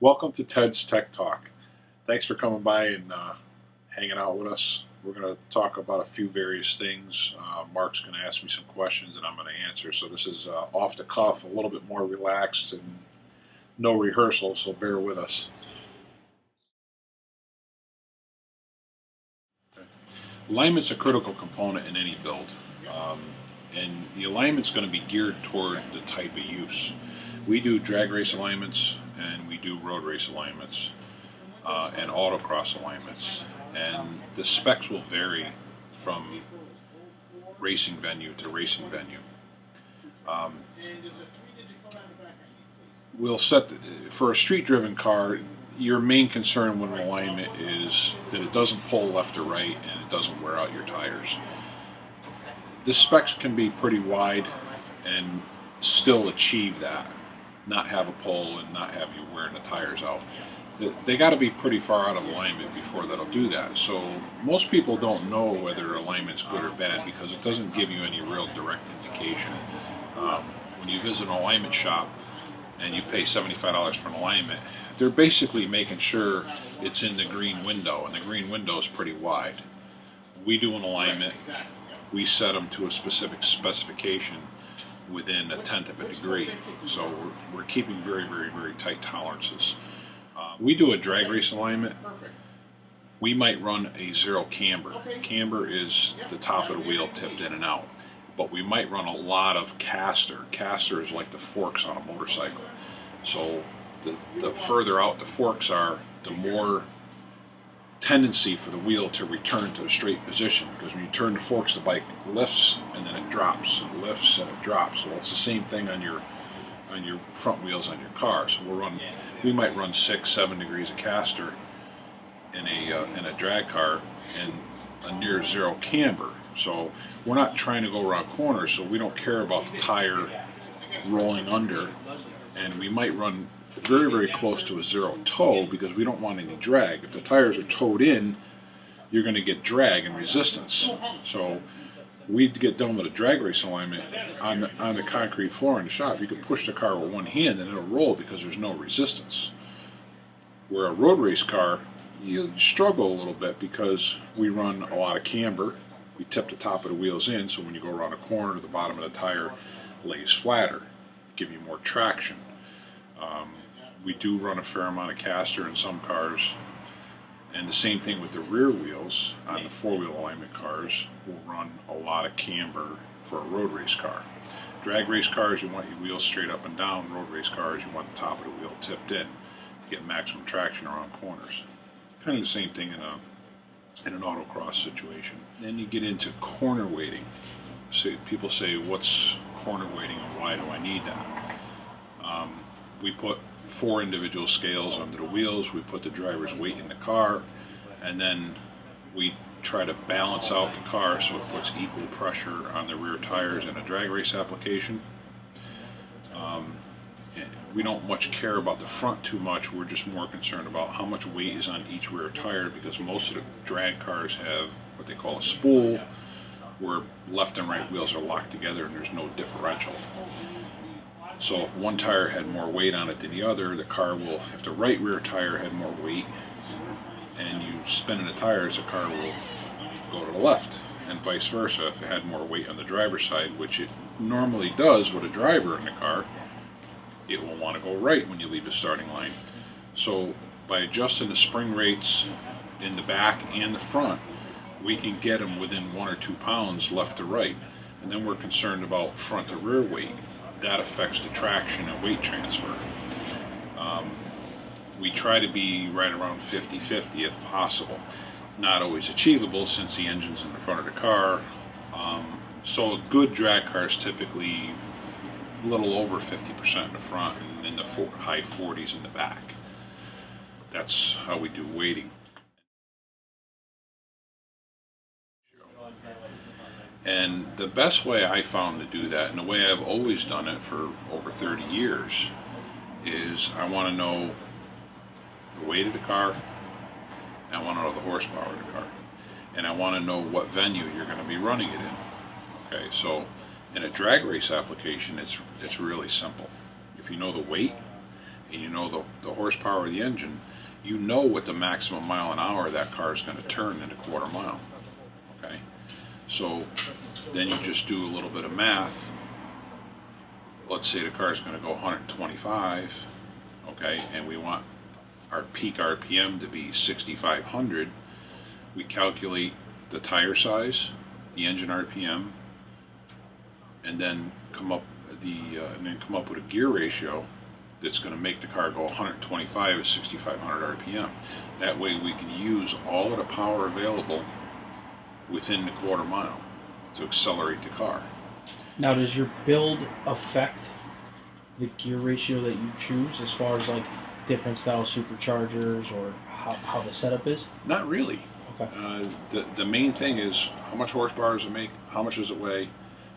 Welcome to Ted's Tech Talk. Thanks for coming by and hanging out with us. We're going to talk about a few various things. Mark's going to ask me some questions and I'm going to answer. So this is off the cuff, a little bit more relaxed and no rehearsal, so bear with us. Okay. Alignment's a critical component in any build. Um, and the alignment's going to be geared toward the type of use. We do drag race alignments and we do road race alignments and autocross alignments. And the specs will vary from racing venue to racing venue. Um, we'll set, for a street driven car, your main concern with an alignment is that it doesn't pull left or right and it doesn't wear out your tires. The specs can be pretty wide and still achieve that, not have a pull and not have you wearing the tires out. They got to be pretty far out of alignment before that'll do that. So most people don't know whether alignment's good or bad because it doesn't give you any real direct indication. When you visit an alignment shop and you pay $75 for an alignment, they're basically making sure it's in the green window, and the green window is pretty wide. We do an alignment, we set them to a specific specification within 1/10 of a degree. So we're keeping very, very, very tight tolerances. We do a drag race alignment. We might run a zero camber. Camber is the top of the wheel tipped in and out. But we might run a lot of caster. Caster is like the forks on a motorcycle. So the further out the forks are, the more tendency for the wheel to return to the straight position, because when you turn the forks, the bike lifts and then it drops, and lifts and it drops. Well, it's the same thing on your front wheels on your car. So we might run 6-7 degrees of caster in a drag car and a near zero camber. So we're not trying to go around corners, so we don't care about the tire rolling under, and we might run very, very close to a zero toe because we don't want any drag. If the tires are towed in, you're going to get drag and resistance. So we'd get done with a drag race alignment on the concrete floor in the shop. You could push the car with one hand and it'll roll because there's no resistance. Where a road race car, you struggle a little bit because we run a lot of camber. We tip the top of the wheels in, so when you go around a corner, the bottom of the tire lays flatter, give you more traction. We do run a fair amount of caster in some cars, and the same thing with the rear wheels on the four-wheel alignment cars. We'll run a lot of camber for a road race car. Drag race cars, you want your wheels straight up and down. Road race cars, you want the top of the wheel tipped in to get maximum traction around corners. Kind of the same thing in an autocross situation. Then you get into corner weighting. So people say, what's corner weighting and why do I need that? We put 4 individual scales under the wheels, we put the driver's weight in the car, and then we try to balance out the car so it puts equal pressure on the rear tires in a drag race application. We don't much care about the front too much, we're just more concerned about how much weight is on each rear tire, because most of the drag cars have what they call a spool, where left and right wheels are locked together and there's no differential. So if one tire had more weight on it than the other, the car will, if the right rear tire had more weight and you spin in the tires, the car will go to the left, and vice versa. If it had more weight on the driver's side, which it normally does with a driver in the car, it will want to go right when you leave the starting line. So by adjusting the spring rates in the back and the front, we can get them within 1 or 2 pounds left to right. And then we're concerned about front to rear weight. That affects the traction and weight transfer. We try to be right around 50-50 if possible. Not always achievable since the engine's in the front of the car. So a good drag car is typically a little over 50% in the front and in the high 40s in the back. That's how we do weighting. And the best way I found to do that, and the way I've always done it for over 30 years, is I want to know the weight of the car, and I want to know the horsepower of the car, and I want to know what venue you're going to be running it in. Okay, so in a drag race application, it's really simple. If you know the weight and you know the horsepower of the engine, you know what the maximum mile an hour that car is going to turn in a quarter mile. Okay, so then you just do a little bit of math. Let's say the car is going to go 125, okay, and we want our peak RPM to be 6,500. We calculate the tire size, the engine RPM, and then come up with a gear ratio that's going to make the car go 125 at 6,500 RPM. That way we can use all of the power available within the quarter mile to accelerate the car. Now, does your build affect the gear ratio that you choose as far as like different style superchargers or how the setup is? Not really. Okay. The main thing is how much horsepower does it make, how much does it weigh,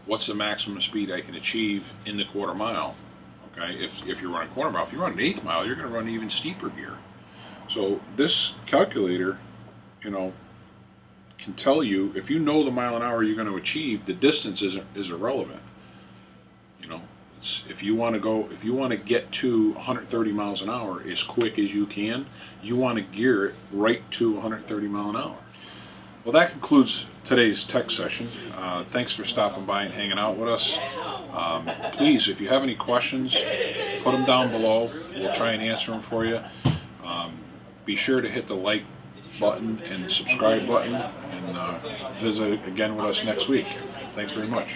what's the maximum speed I can achieve in the quarter mile. Okay, if you're running a quarter mile, if you run an eighth mile, you're going to run even steeper gear. So this calculator, can tell you, if you know the mile an hour you're going to achieve, the distance is irrelevant. If you want to get to 130 miles an hour as quick as you can, you want to gear it right to 130 mile an hour. Well, that concludes today's tech session. Thanks for stopping by and hanging out with us. Please, if you have any questions, put them down below. We'll try and answer them for you. Be sure to hit the like button and subscribe button, and visit again with us next week. Thanks very much.